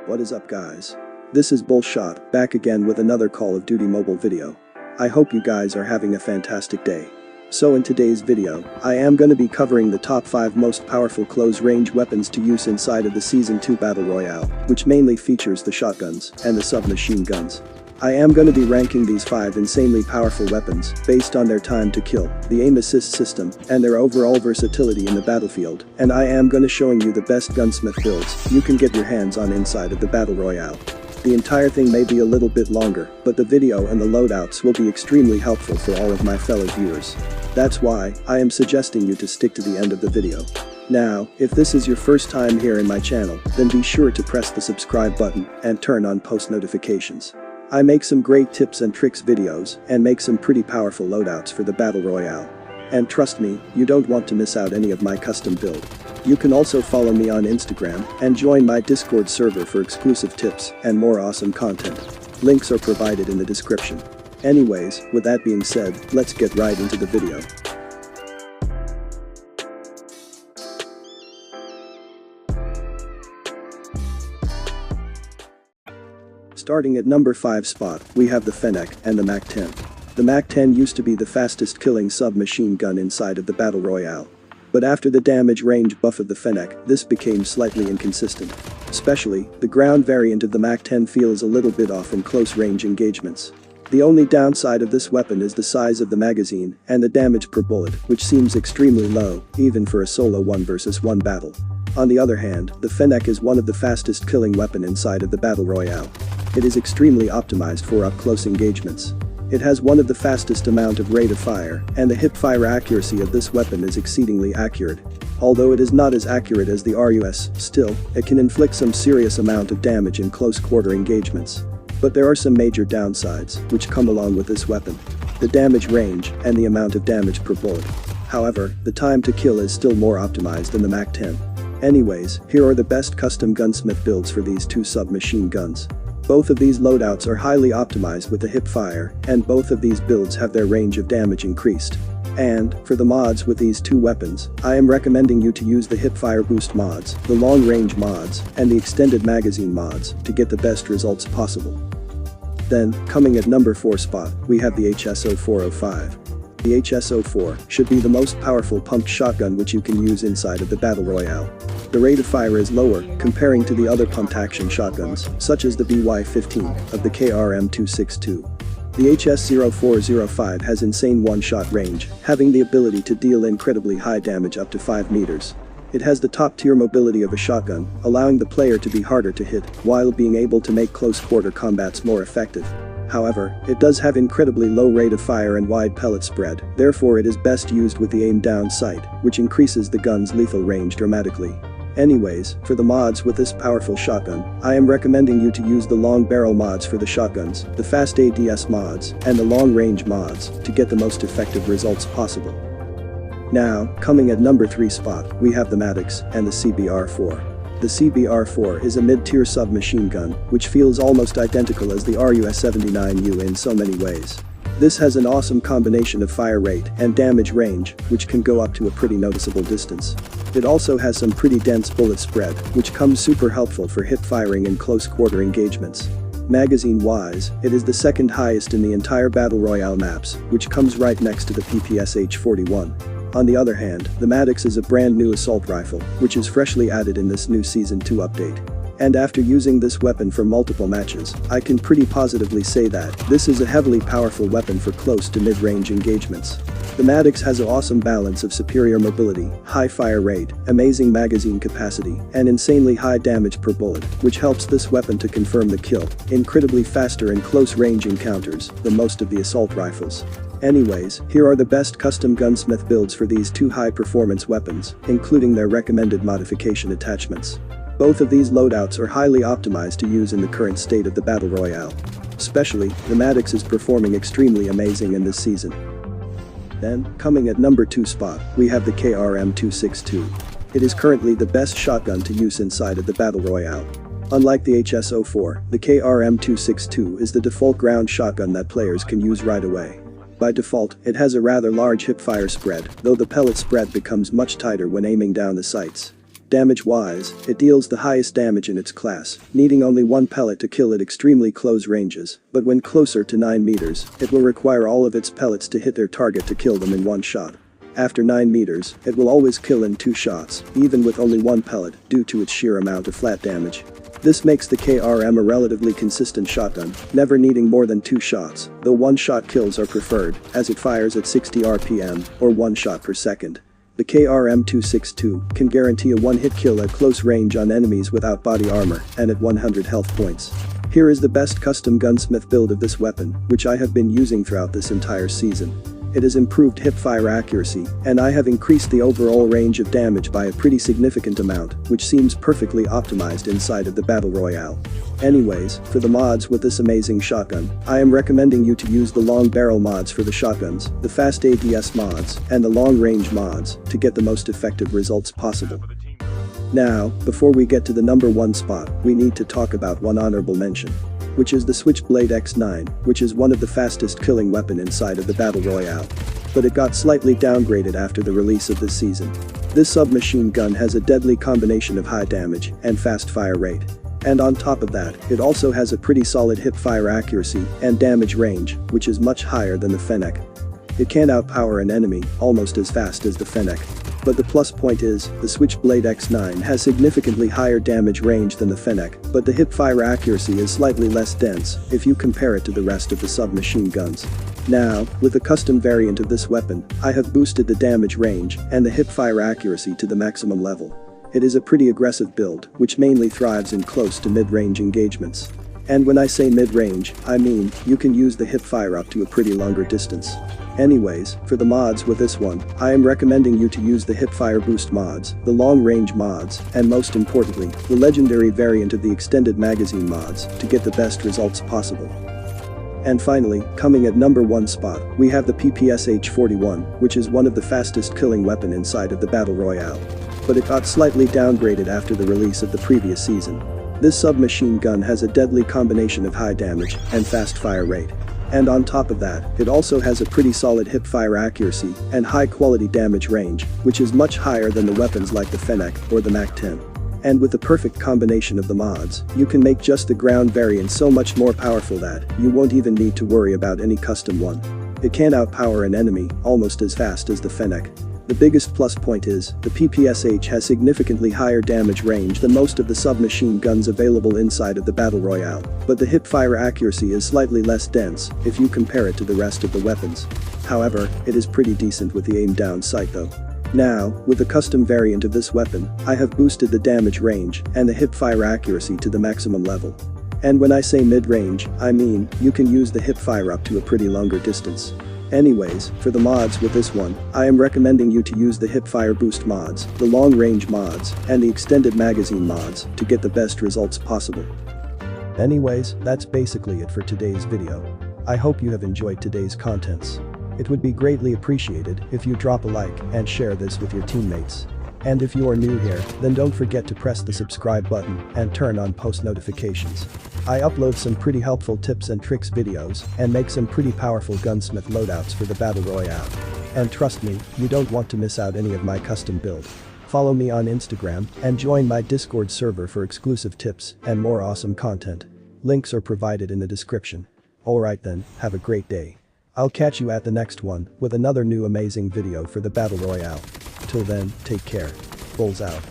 What is up, guys? This is Bullshot, back again with another Call of Duty mobile video. I hope you guys are having a fantastic day. So in today's video, I am gonna be covering the top 5 most powerful close-range weapons to use inside of the Season 2 Battle Royale, which mainly features the shotguns and the submachine guns. I am gonna be ranking these 5 insanely powerful weapons based on their time to kill, the aim assist system, and their overall versatility in the battlefield, and I am gonna showing you the best gunsmith builds you can get your hands on inside of the Battle Royale. The entire thing may be a little bit longer, but the video and the loadouts will be extremely helpful for all of my fellow viewers. That's why I am suggesting you to stick to the end of the video. Now, if this is your first time here in my channel, then be sure to press the subscribe button and turn on post notifications. I make some great tips and tricks videos and make some pretty powerful loadouts for the Battle Royale. And trust me, you don't want to miss out any of my custom build. You can also follow me on Instagram and join my Discord server for exclusive tips and more awesome content. Links are provided in the description. Anyways, with that being said, let's get right into the video. Starting at number 5 spot, we have the Fennec and the Mac10. The Mac10 used to be the fastest killing submachine gun inside of the Battle Royale. But after the damage range buff of the Fennec, this became slightly inconsistent. Especially, the ground variant of the Mac10 feels a little bit off in close range engagements. The only downside of this weapon is the size of the magazine and the damage per bullet, which seems extremely low, even for a solo 1 versus 1 battle. On the other hand, the Fennec is one of the fastest killing weapon inside of the Battle Royale. It is extremely optimized for up-close engagements. It has one of the fastest amount of rate of fire, and the hip-fire accuracy of this weapon is exceedingly accurate. Although it is not as accurate as the RUS, still, it can inflict some serious amount of damage in close-quarter engagements. But there are some major downsides, which come along with this weapon. The damage range, and the amount of damage per bullet. However, the time to kill is still more optimized than the Mac10. Anyways, here are the best custom gunsmith builds for these two submachine guns. Both of these loadouts are highly optimized with the hip fire, and both of these builds have their range of damage increased. And, for the mods with these two weapons, I am recommending you to use the hip fire boost mods, the long range mods, and the extended magazine mods to get the best results possible. Then, coming at number 4 spot, we have the HS-0405. The HS-04 should be the most powerful pumped shotgun which you can use inside of the Battle Royale. The rate of fire is lower comparing to the other pumped action shotguns, such as the BY-15 of the KRM-262. The HS-0405 has insane one-shot range, having the ability to deal incredibly high damage up to 5 meters. It has the top-tier mobility of a shotgun, allowing the player to be harder to hit, while being able to make close-quarter combats more effective. However, it does have incredibly low rate of fire and wide pellet spread, therefore it is best used with the aim-down sight, which increases the gun's lethal range dramatically. Anyways, for the mods with this powerful shotgun, I am recommending you to use the long barrel mods for the shotguns, the fast ADS mods, and the long range mods to get the most effective results possible. Now, coming at number 3 spot, we have the maddox and the CBR4. The CBR4 is a mid-tier submachine gun, which feels almost identical as the RUS-79U in so many ways. This has an awesome combination of fire rate and damage range, which can go up to a pretty noticeable distance. It also has some pretty dense bullet spread, which comes super helpful for hip firing in close-quarter engagements. Magazine-wise, it is the second highest in the entire Battle Royale maps, which comes right next to the PPSH-41. On the other hand, the maddox is a brand new assault rifle, which is freshly added in this new Season 2 update. And after using this weapon for multiple matches, I can pretty positively say that this is a heavily powerful weapon for close to mid-range engagements. The maddox has an awesome balance of superior mobility, high fire rate, amazing magazine capacity, and insanely high damage per bullet, which helps this weapon to confirm the kill, incredibly faster in close-range encounters than most of the assault rifles. Anyways, here are the best custom gunsmith builds for these two high-performance weapons, including their recommended modification attachments. Both of these loadouts are highly optimized to use in the current state of the Battle Royale. Especially, the maddox is performing extremely amazing in this season. Then, coming at number 2 spot, we have the KRM-262. It is currently the best shotgun to use inside of the Battle Royale. Unlike the HS-04, the KRM-262 is the default ground shotgun that players can use right away. By default, it has a rather large hip-fire spread, though the pellet spread becomes much tighter when aiming down the sights. Damage-wise, it deals the highest damage in its class, needing only one pellet to kill at extremely close ranges, but when closer to 9 meters, it will require all of its pellets to hit their target to kill them in one shot. After 9 meters, it will always kill in 2 shots, even with only one pellet, due to its sheer amount of flat damage. This makes the KRM a relatively consistent shotgun, never needing more than 2 shots, though one-shot kills are preferred, as it fires at 60 RPM, or 1 shot per second. The KRM-262 can guarantee a one-hit kill at close range on enemies without body armor and at 100 health points. Here is the best custom gunsmith build of this weapon, which I have been using throughout this entire season. It has improved hipfire accuracy, and I have increased the overall range of damage by a pretty significant amount, which seems perfectly optimized inside of the Battle Royale. Anyways, for the mods with this amazing shotgun, I am recommending you to use the long barrel mods for the shotguns, the fast ADS mods, and the long range mods to get the most effective results possible. Now, before we get to the number 1 spot, we need to talk about one honorable mention, which is the Switchblade X9, which is one of the fastest killing weapon inside of the Battle Royale. But it got slightly downgraded after the release of this season. This submachine gun has a deadly combination of high damage and fast fire rate. And on top of that, it also has a pretty solid hip-fire accuracy and damage range, which is much higher than the Fennec. It can outpower an enemy almost as fast as the Fennec. But the plus point is, the Switchblade X9 has significantly higher damage range than the Fennec, but the hip-fire accuracy is slightly less dense if you compare it to the rest of the submachine guns. Now, with the custom variant of this weapon, I have boosted the damage range and the hip-fire accuracy to the maximum level. It is a pretty aggressive build, which mainly thrives in close to mid-range engagements. And when I say mid-range, I mean, you can use the hip-fire up to a pretty longer distance. Anyways, for the mods with this one, I am recommending you to use the hipfire boost mods, the long range mods, and most importantly, the legendary variant of the extended magazine mods to get the best results possible. And finally, coming at number 1 spot, we have the PPSH-41, which is one of the fastest killing weapon inside of the Battle Royale. But it got slightly downgraded after the release of the previous season. This submachine gun has a deadly combination of high damage and fast fire rate. And on top of that, it also has a pretty solid hip-fire accuracy and high-quality damage range, which is much higher than the weapons like the Fennec or the Mac10. And with the perfect combination of the mods, you can make just the ground variant so much more powerful that you won't even need to worry about any custom one. It can outpower an enemy almost as fast as the Fennec. The biggest plus point is, the PPSH has significantly higher damage range than most of the submachine guns available inside of the Battle Royale, but the hip-fire accuracy is slightly less dense if you compare it to the rest of the weapons. However, it is pretty decent with the aim-down sight though. Now, with the custom variant of this weapon, I have boosted the damage range and the hip-fire accuracy to the maximum level. And when I say mid-range, I mean, you can use the hip-fire up to a pretty longer distance. Anyways, for the mods with this one, I am recommending you to use the hipfire boost mods, the long range mods, and the extended magazine mods to get the best results possible. Anyways, that's basically it for today's video. I hope you have enjoyed today's contents. It would be greatly appreciated if you drop a like and share this with your teammates. And if you are new here, then don't forget to press the subscribe button and turn on post notifications. I upload some pretty helpful tips and tricks videos and make some pretty powerful gunsmith loadouts for the Battle Royale. And trust me, you don't want to miss out any of my custom build. Follow me on Instagram and join my Discord server for exclusive tips and more awesome content. Links are provided in the description. Alright then, have a great day. I'll catch you at the next one with another new amazing video for the Battle Royale. Till then, take care. Bulls out.